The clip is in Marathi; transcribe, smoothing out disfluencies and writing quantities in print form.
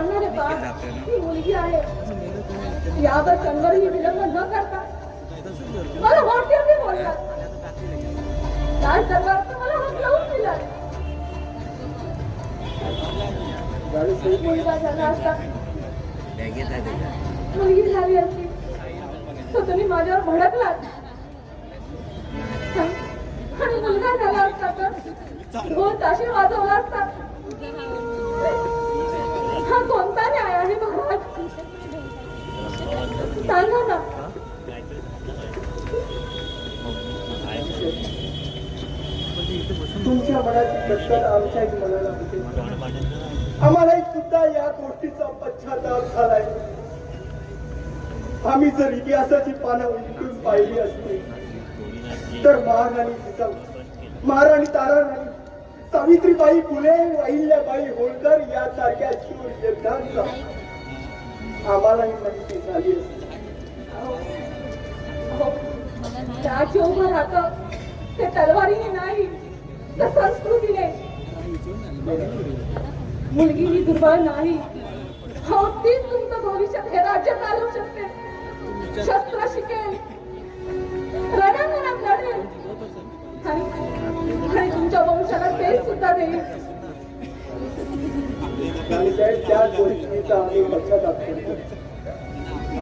पाळणारे बाळ ही मुलगी आहे. या वर्षांवरही विलंब न करता मला मोठे बोलतात. काय करणार मला हात लावून दिला. मुलगा झाला असता, मुलगी झाली असती तर तुम्ही माझ्यावर भडकलात. आणि मुलगा झाला असता तर ढोल ताशे वाजवला असता. हा कोणता न्याय आहे महाराज? सांगा ना. तुमच्या मनाची कटकट आमच्याही मनाला होते. आम्हालाही सुद्धा या गोष्टीचा पश्चाताप झालाय. आम्ही जर इतिहासाची पानं उलटून पाहिली असती तर महाराणी जिजाऊ, महाराणी ताराराणी, सावित्रीबाई फुले, अहिल्याबाई होळकर यासारख्या शूर योद्ध्यांचा आम्हालाही माहिती झाली असती. राज्य उभं राहतं ते तलवारीने नाही तर संस्कृतीने. मुलगी ही दुर्बळ नाही. हो, तीच तुमचं भविष्यात हे राज्य चालवू शकते. शस्त्र शिकेल, रणांगणात लढेल आणि तुमच्या वंशाला तेच सुद्धा देईल. त्या गोष्टीचा आम्ही पश्चाताप करतो.